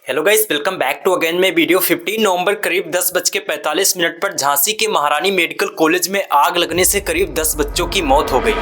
Hello guys, welcome back to again में video. 15 नवंबर करीब 10:45 पर झांसी के महारानी मेडिकल कॉलेज में आग लगने से करीब 10 बच्चों की मौत हो गई।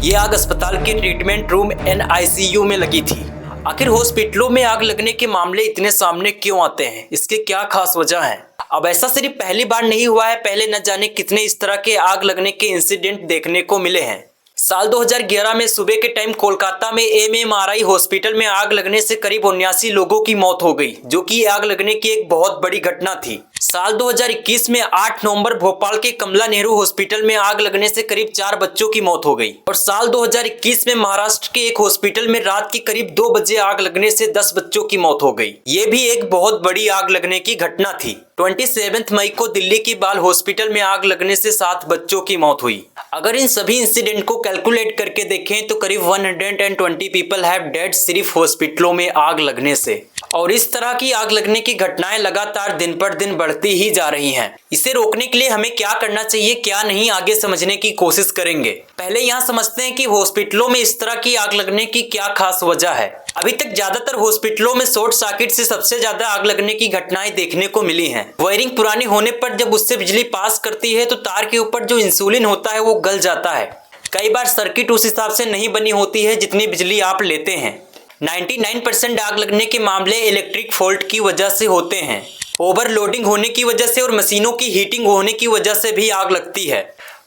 ये आग अस्पताल के ट्रीटमेंट रूम NICU में लगी थी। आखिर हॉस्पिटलों में आग लगने के मामले इतने सामने क्यों आते हैं? इसके क्या खास वजह है? अब ऐसा सिर्फ पहली बार नहीं हुआ है, पहले न जाने कितने इस तरह के आग लगने के इंसिडेंट देखने को मिले हैं। साल 2011 में सुबह के टाइम कोलकाता में MMRI हॉस्पिटल में आग लगने से करीब 79 लोगों की मौत हो गई, जो कि आग लगने की एक बहुत बड़ी घटना थी। साल 2021 में 8 नवंबर भोपाल के कमला नेहरू हॉस्पिटल में आग लगने से करीब 4 बच्चों की मौत हो गई। और साल 2021 में महाराष्ट्र के एक हॉस्पिटल में रात के करीब 2 बजे आग लगने से 10 बच्चों की मौत हो गई। ये भी एक बहुत बड़ी आग लगने की घटना थी। 27 मई को दिल्ली की बाल हॉस्पिटल में आग लगने से 7 बच्चों की मौत हुई। अगर इन सभी इंसिडेंट को कैलकुलेट करके देखें तो करीब 120 पीपल हैव डेड सिर्फ हॉस्पिटलों में आग लगने से। और इस तरह की आग लगने की घटनाएं लगातार दिन पर दिन बढ़ती ही जा रही हैं। इसे रोकने के लिए हमें क्या करना चाहिए, क्या नहीं, आगे समझने की कोशिश करेंगे। पहले यहाँ समझते हैं कि हॉस्पिटलों में इस तरह की आग लगने की क्या खास वजह है। अभी तक ज्यादातर हॉस्पिटलों में शॉर्ट सर्किट से सबसे ज्यादा आग लगने की घटनाएं देखने को मिली हैं। वायरिंग पुरानी होने पर जब उससे बिजली पास करती है तो तार के ऊपर जो इंसुलिन होता है वो गल जाता है। कई बार सर्किट उस हिसाब से नहीं बनी होती है जितनी बिजली आप लेते हैं। 99% आग लगने के मामले इलेक्ट्रिक फॉल्ट की वजह से होते हैं। ओवरलोडिंग होने की वजह से और मशीनों की हीटिंग होने की वजह से भी आग लगती है।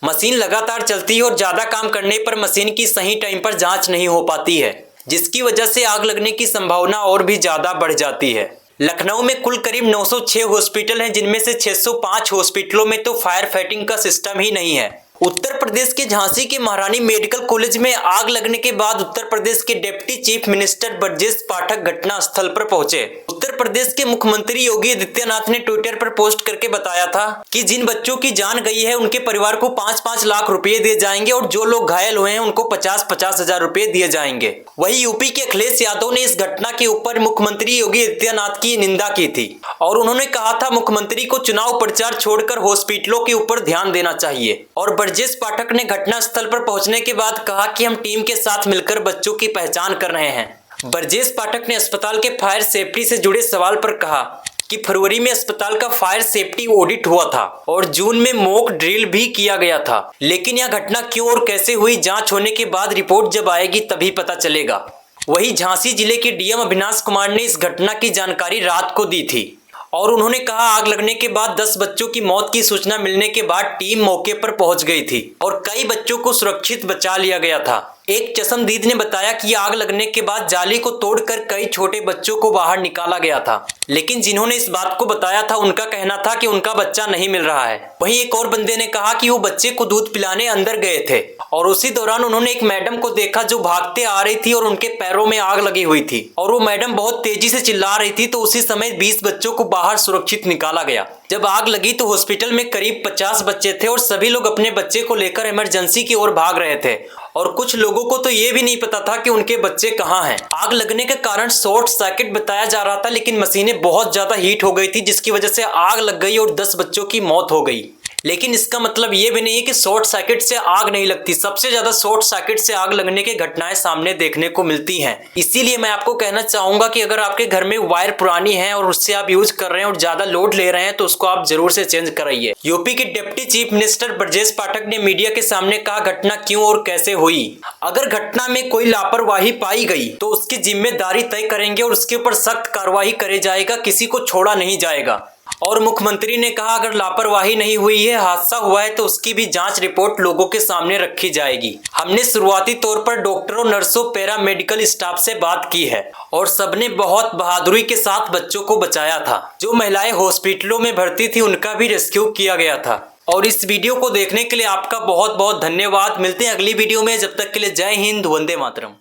मशीन लगातार चलती है और ज्यादा काम करने पर मशीन की सही टाइम पर जांच नहीं हो पाती है, जिसकी वजह से आग लगने की संभावना और भी ज्यादा बढ़ जाती है। लखनऊ में कुल करीब 906 हॉस्पिटल हैं, जिनमें से 605 हॉस्पिटलों में तो फायर फाइटिंग का सिस्टम ही नहीं है। उत्तर प्रदेश के झांसी के महारानी मेडिकल कॉलेज में आग लगने के बाद उत्तर प्रदेश के deputy chief minister Brajesh Pathak घटना स्थल पर पहुंचे। उत्तर प्रदेश के मुख्यमंत्री योगी आदित्यनाथ ने ट्विटर पर पोस्ट करके बताया था कि जिन बच्चों की जान गई है उनके परिवार को 5-5 लाख रुपए दिए जाएंगे और जो लोग घायल हुए हैं उनको 50-50 हजार रुपए दिए जाएंगे। वहीं यूपी के अखिलेश यादव ने इस घटना के ऊपर मुख्यमंत्री योगी आदित्यनाथ की निंदा की थी और उन्होंने कहा था मुख्यमंत्री को चुनाव प्रचार छोड़कर हॉस्पिटलों के ऊपर ध्यान देना चाहिए। और ब्रजेश पाठक ने घटना स्थल पर पहुंचने के बाद कहा कि हम टीम के साथ मिलकर बच्चों की पहचान कर रहे हैं। ब्रजेश पाठक ने अस्पताल के फायर सेफ्टी से जुड़े सवाल पर कहा कि फरवरी में अस्पताल का फायर सेफ्टी ऑडिट हुआ था और जून में मॉक ड्रिल भी किया गया था, लेकिन यह घटना क्यों और कैसे हुई, जांच होने के बाद रिपोर्ट जब आएगी तभी पता चलेगा। वहीं झांसी जिले के DM अविनाश कुमार ने इस घटना की जानकारी रात को दी थी और उन्होंने कहा आग लगने के बाद 10 बच्चों की मौत की सूचना मिलने के बाद टीम मौके पर पहुंच गई थी और कई बच्चों को सुरक्षित बचा लिया गया था। एक चश्मदीद ने बताया कि आग लगने के बाद जाली को तोड़कर कई छोटे बच्चों को बाहर निकाला गया था, लेकिन जिन्होंने इस बात को बताया था उनका कहना था कि उनका बच्चा नहीं मिल रहा है। वहीं एक और बंदे ने कहा कि वो बच्चे को दूध पिलाने अंदर गए थे और उसी दौरान उन्होंने एक मैडम को देखा जो भागते आ रही थी और उनके पैरों में आग लगी हुई थी और वो मैडम बहुत तेजी से चिल्ला रही थी, तो उसी समय 20 बच्चों को बाहर सुरक्षित निकाला गया। जब आग लगी तो हॉस्पिटल में करीब 50 बच्चे थे और सभी लोग अपने बच्चे को लेकर इमरजेंसी की ओर भाग रहे थे और कुछ लोगों को तो ये भी नहीं पता था कि उनके बच्चे कहाँ हैं। आग लगने के कारण शॉर्ट सर्किट बताया जा रहा था, लेकिन मशीनें बहुत ज्यादा हीट हो गई थी जिसकी वजह से आग लग गई और 10 बच्चों की मौत हो गई। लेकिन इसका मतलब ये भी नहीं है कि शॉर्ट सर्किट से आग नहीं लगती। सबसे ज्यादा शॉर्ट सर्किट से आग लगने की घटनाएं सामने देखने को मिलती हैं। इसीलिए मैं आपको कहना चाहूंगा कि अगर आपके घर में वायर पुरानी है और उससे आप यूज कर रहे हैं और ज्यादा लोड ले रहे हैं तो उसको आप जरूर से चेंज कराइए। यूपी के deputy chief minister Brajesh Pathak ने मीडिया के सामने कहा घटना क्यों और कैसे हुई। अगर घटना में कोई लापरवाही पाई गई तो उसकी जिम्मेदारी तय करेंगे और उसके ऊपर सख्त कार्रवाई करे जाएगा, किसी को छोड़ा नहीं जाएगा। और मुख्यमंत्री ने कहा अगर लापरवाही नहीं हुई है, हादसा हुआ है तो उसकी भी जांच रिपोर्ट लोगों के सामने रखी जाएगी। हमने शुरुआती तौर पर डॉक्टरों, नर्सों, पैरामेडिकल स्टाफ से बात की है और सबने बहुत बहादुरी के साथ बच्चों को बचाया था। जो महिलाएं हॉस्पिटलों में भर्ती थी उनका भी रेस्क्यू किया गया था। और इस वीडियो को देखने के लिए आपका बहुत बहुत धन्यवाद। मिलते हैं अगली वीडियो में, जब तक के लिए जय हिंद, वंदे मातरम।